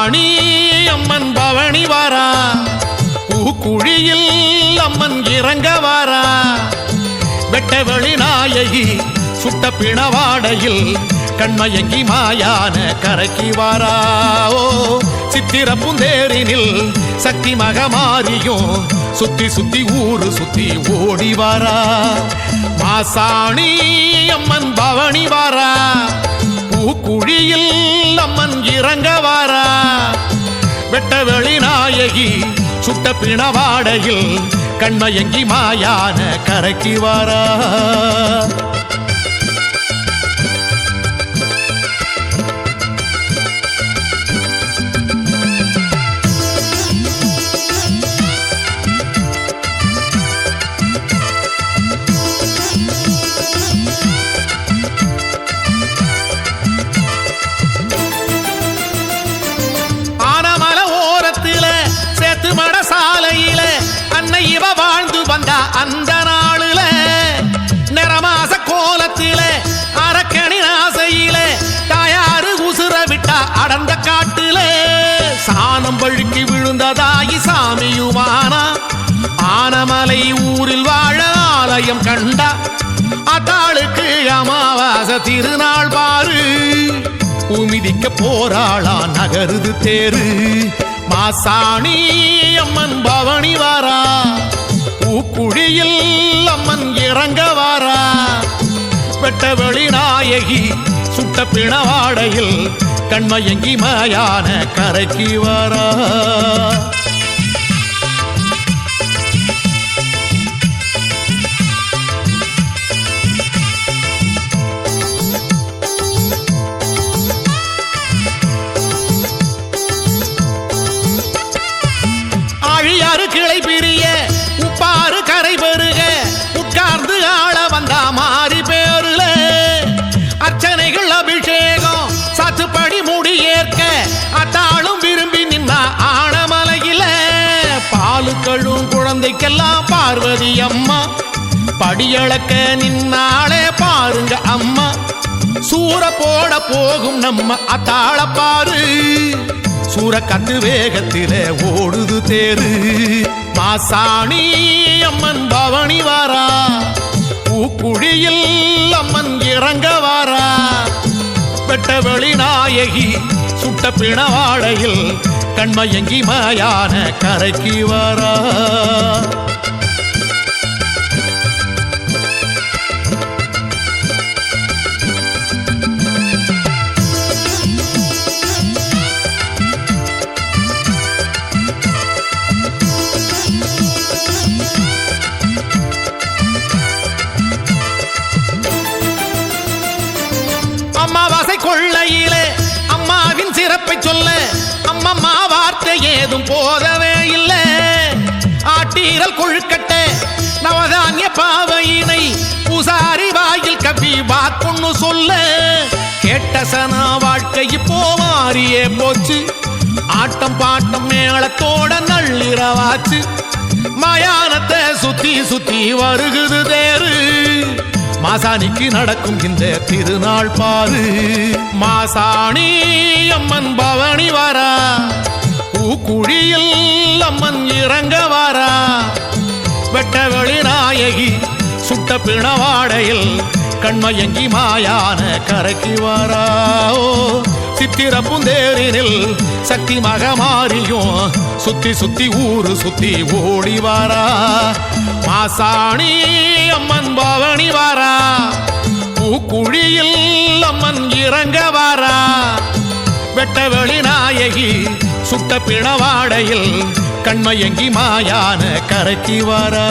மாசாணி அம்மன் பவனி வாரா பூக்குழியில் அம்மன் இறங்க வாரா வெட்டவெளி நாயகி சுட்ட பிணவாடையில் கண்மயங்கி மாயான கரைக்கு வாராவோ சித்திர புந்தேரினில் சக்தி மகமாரியும் சுத்தி சுத்தி ஊரு சுத்தி ஓடி வாரா மாசாணி அம்மன் பவனி வாரா பூக்குழியில் அம்மன் இறங்க வாரா வெட்டவெளி நாயகி சுட்ட பிணவாடையில் கண்மயங்கி மாயான கரைக்கு வாரா சாலையில அன்னை இவ வாழ்ந்து வந்தா அந்த நாளுல நிறமாச கோலத்தில அரக்கணி ஆசையில தாயாரு உசுர விட்டா அடர்ந்த காட்டுல சாணம் வழுக்கி விழுந்ததாயி சாமியுமானா ஆனமலை ஊரில் வாழ ஆலயம் கண்டா அத்தாளுக்கு அமாவாசை திருநாள் பாரு பூமிதிக்க போராளா நகருது தேரு மாசாணி அம்மன் பவனி வாரா பூக்குழியில் அம்மன் இறங்க வாரா வெட்டவெளி நாயகி சுட்ட பிணவாடையில் கண்மயங்கி மாயான கரைக்கு வாரா கிளை பிரிய உப்பாறு கரை பெருக உட்கார்ந்து ஆள வந்தா மாறி பேருல அர்ச்சனைகள் அபிஷேகம் சத்துப்படி முடி ஏற்க அத்தாளும் விரும்பி நின்னா ஆனமலையில பாலுக்களும் குழந்தைக்கெல்லாம் பார்வதி அம்மா படியளக்க நின்னாலே பாருங்க அம்மா சூற போட போகும் நம்ம அத்தாள பாரு சூற கத்து வேகத்திலே ஓடுது தேரு மாசாணி அம்மன் பவனி வாரா பூக்குழியில் அம்மன் இறங்க வாரா வெட்டவெளி நாயகி சுட்ட பிணவாடையில் கண்மயங்கி மாயான கரைக்கு வாரா அம்மாவாசை கொள்ளையிலே அம்மாவின் சிறப்பை சொல்ல அம்மம்மா வார்த்தை ஏதும் போதவே இல்லை ஆட்டீரல் கொழுக்கட்டை நவதானிய பாவையினை பூசாரி வாயில் கவி வாக்கொன்னு சொல்ல கேட்ட சனா வாழ்க்கை இப்போ மாறியே போச்சு ஆட்டம் பாட்டம் மேளத்தோட நள்ளிரவாச்சு மயானத்தை சுத்தி சுத்தி வருகுது தேரு மாசாணிக்கு நடக்கும் இந்த திருநாள் பாரு மாசாணி அம்மன் பவனி வாரா பூக்குழியில் அம்மன் இறங்க வாரா வெட்டவெளி நாயகி சுட்ட பிணவாடையில் கண்மயங்கி மாயான கரைக்கு வாரா சித்திர புந்தேரினில் சக்தி மகமாரியும் சுத்தி சுத்தி ஊரு சுத்தி ஓடி வாரா மாசாணி அம்மன் பவனி வாரா பூக்குழியில் அம்மன் இறங்க வாரா வெட்டவெளி நாயகி சுட்ட பிணவாடையில் கண்மயங்கி மாயான கரைக்கு வாரா